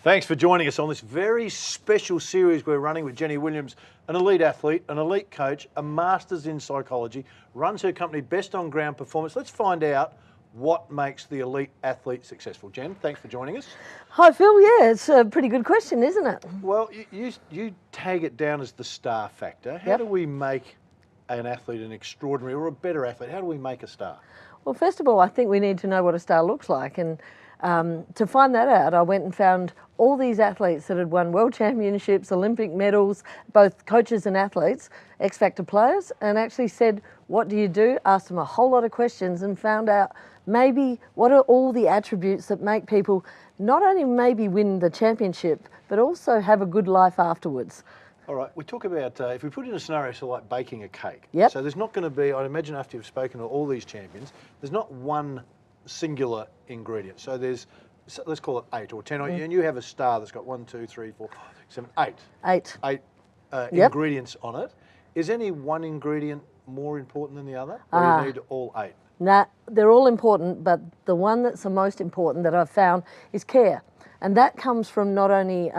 Thanks for joining us on this very special series we're running with Jenny Williams, an elite athlete, an elite coach, a master's in psychology, runs her company Best on Ground Performance. Let's find out what makes the elite athlete successful. Jen, thanks for joining us. Hi Phil, yeah, it's a pretty good question, isn't it? Well, you tag it down as the star factor. How do we make an athlete an extraordinary or a better athlete? How do we make a star? Well, first of all, I think we need to know what a star looks like, and to find that out, I went and found all these athletes that had won world championships, Olympic medals, both coaches and athletes, X Factor players, and actually said, what do you do? Asked them a whole lot of questions and found out maybe what are all the attributes that make people not only maybe win the championship, but also have a good life afterwards. All right, we talk about, if we put it in a scenario so like baking a cake. Yep. So there's not going to be, I'd imagine after you've spoken to all these champions, there's not one singular ingredient. So there's, let's call it 8 or 10, and you have a star that's got 1, 2, 3, 4, 5, 6, 7, 8. 8 ingredients on it. Is any one ingredient more important than the other, or do you need all 8? Nah, they're all important, but the one that's the most important that I've found is care. And that comes from not only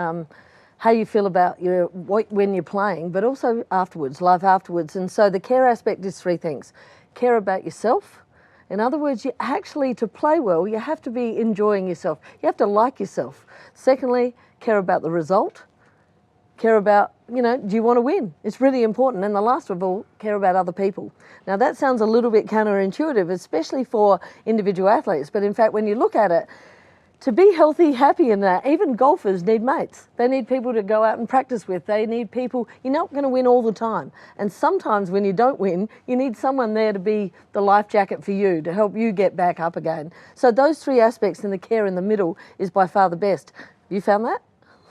how you feel about when you're playing, but also afterwards, life afterwards. And so the care aspect is 3 things. Care about yourself. In other words, you actually, to play well, you have to be enjoying yourself. You have to like yourself. Secondly, care about the result. Care about, do you want to win? It's really important. And the last of all, care about other people. Now that sounds a little bit counterintuitive, especially for individual athletes. But in fact, when you look at it, to be healthy, happy, and even golfers need mates. They need people to go out and practice with. They need people, you're not going to win all the time. And sometimes when you don't win, you need someone there to be the life jacket for you, to help you get back up again. So those 3 aspects and the care in the middle is by far the best. Have you found that?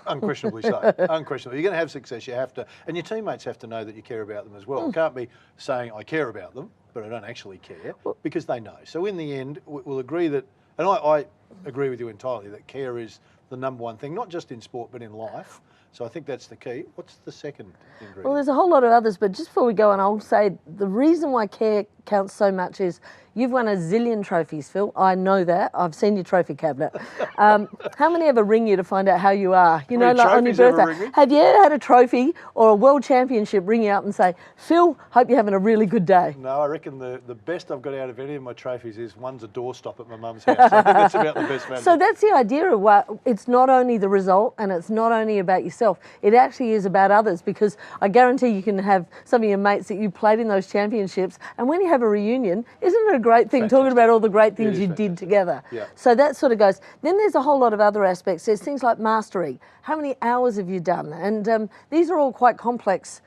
Unquestionably so. Unquestionably. You're going to have success, you have to, and your teammates have to know that you care about them as well. It can't be saying, I care about them, but I don't actually care, because they know. So in the end, we'll agree that, and I agree with you entirely, that care is the number one thing, not just in sport, but in life. So I think that's the key. What's the second ingredient? Well, there's a whole lot of others, but just before we go on, I'll say the reason why care counts so much is you've won a zillion trophies, Phil. I know that. I've seen your trophy cabinet. How many ever ring you to find out how you are? You know, like on your birthday. Have you ever had a trophy or a world championship ring you up and say, Phil, hope you're having a really good day? No, I reckon the best I've got out of any of my trophies is one's a doorstop at my mum's house. I think that's about the best memory. So that's the idea of what, it's not only the result and it's not only about yourself, it actually is about others, because I guarantee you can have some of your mates that you played in those championships, and when you have a reunion, isn't it a great thing talking about all the great things you did together? Yeah. So that sort of goes. Then there's a whole lot of other aspects. There's things like mastery. How many hours have you done? And these are all quite complex,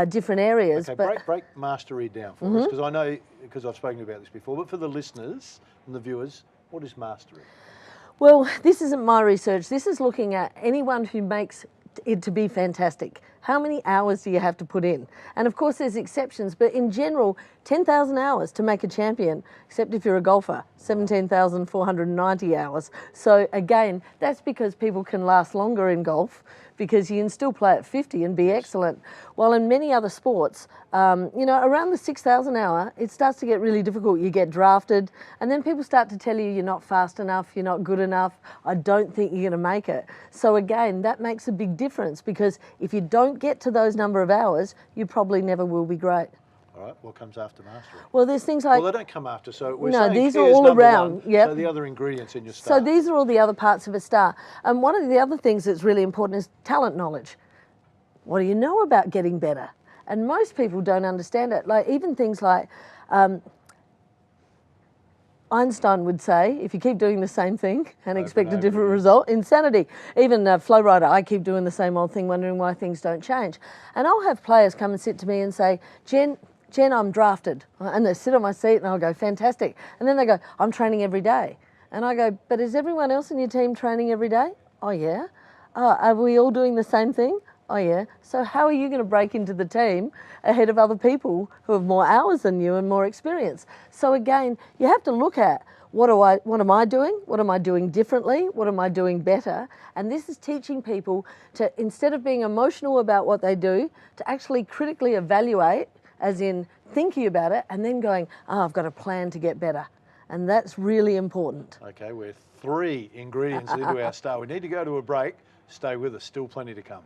different areas. Okay, but break mastery down for us, because I know, because I've spoken about this before, but for the listeners and the viewers, what is mastery? Well, this isn't my research. This is looking at anyone who makes it to be fantastic. How many hours do you have to put in? And of course there's exceptions, but in general, 10,000 hours to make a champion, except if you're a golfer, 17,490 hours. So again, that's because people can last longer in golf, because you can still play at 50 and be excellent. While in many other sports, around the 6,000 hour, it starts to get really difficult. You get drafted, and then people start to tell you you're not fast enough, you're not good enough, I don't think you're going to make it. So again, that makes a big difference, because if you don't get to those number of hours, you probably never will be great. All right, what comes after mastery? Well, there's things like... Well, they don't come after, so we're saying these are care's all number around. One, yep. So the other ingredients in your star. So these are all the other parts of a star. And one of the other things that's really important is talent knowledge. What do you know about getting better? And most people don't understand it. Like even things like Einstein would say, if you keep doing the same thing and expect a different result, insanity. Even Flow Rider, I keep doing the same old thing, wondering why things don't change. And I'll have players come and sit to me and say, Jen, I'm drafted. And they sit on my seat and I'll go, fantastic. And then they go, I'm training every day. And I go, but is everyone else in your team training every day? Oh yeah. Are we all doing the same thing? Oh yeah. So how are you going to break into the team ahead of other people who have more hours than you and more experience? So again, you have to look at what am I doing? What am I doing differently? What am I doing better? And this is teaching people to, instead of being emotional about what they do, to actually critically evaluate, as in thinking about it and then going, I've got a plan to get better. And that's really important. Okay, we're 3 ingredients into our star. We need to go to a break. Stay with us, still plenty to come.